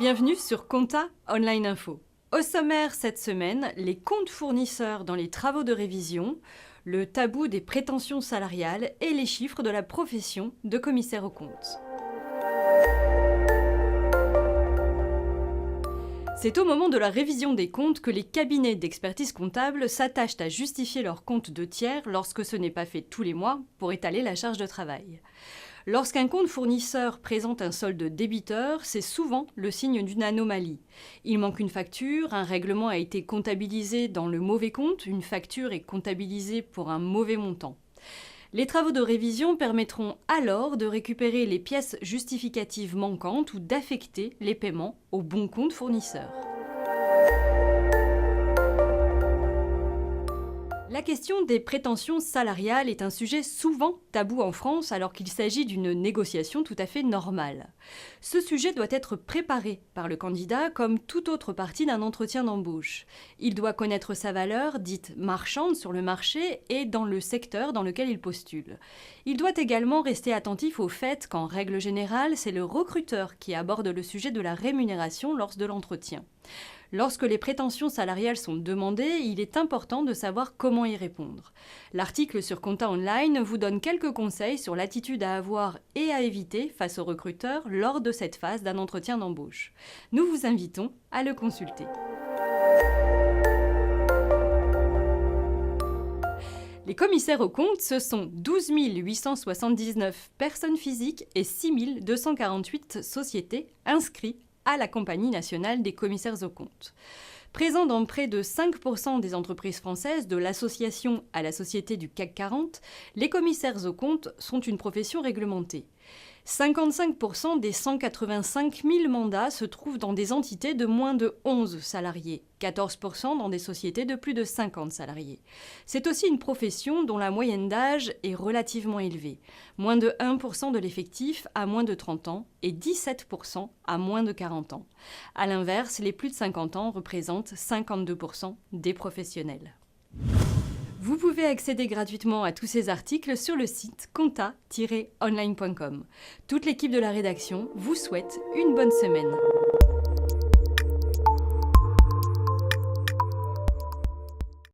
Bienvenue sur Compta Online Info. Au sommaire cette semaine, les comptes fournisseurs dans les travaux de révision, le tabou des prétentions salariales et les chiffres de la profession de commissaire aux comptes. C'est au moment de la révision des comptes que les cabinets d'expertise comptable s'attachent à justifier leurs comptes de tiers lorsque ce n'est pas fait tous les mois pour étaler la charge de travail. Lorsqu'un compte fournisseur présente un solde débiteur, c'est souvent le signe d'une anomalie. Il manque une facture, un règlement a été comptabilisé dans le mauvais compte, une facture est comptabilisée pour un mauvais montant. Les travaux de révision permettront alors de récupérer les pièces justificatives manquantes ou d'affecter les paiements au bon compte fournisseur. La question des prétentions salariales est un sujet souvent tabou en France alors qu'il s'agit d'une négociation tout à fait normale. Ce sujet doit être préparé par le candidat comme toute autre partie d'un entretien d'embauche. Il doit connaître sa valeur, dite marchande, sur le marché et dans le secteur dans lequel il postule. Il doit également rester attentif au fait qu'en règle générale, c'est le recruteur qui aborde le sujet de la rémunération lors de l'entretien. Lorsque les prétentions salariales sont demandées, il est important de savoir comment y répondre. L'article sur Compta Online vous donne quelques conseils sur l'attitude à avoir et à éviter face aux recruteurs lors de cette phase d'un entretien d'embauche. Nous vous invitons à le consulter. Les commissaires aux comptes, ce sont 12 879 personnes physiques et 6 248 sociétés inscrites à la Compagnie nationale des commissaires aux comptes. Présents dans près de 5% des entreprises françaises, de l'association à la société du CAC 40, les commissaires aux comptes sont une profession réglementée. 55% des 185 000 mandats se trouvent dans des entités de moins de 11 salariés, 14% dans des sociétés de plus de 50 salariés. C'est aussi une profession dont la moyenne d'âge est relativement élevée. Moins de 1% de l'effectif a moins de 30 ans et 17% a moins de 40 ans. A l'inverse, les plus de 50 ans représentent 52% des professionnels. Vous pouvez accéder gratuitement à tous ces articles sur le site compta-online.com. Toute l'équipe de la rédaction vous souhaite une bonne semaine.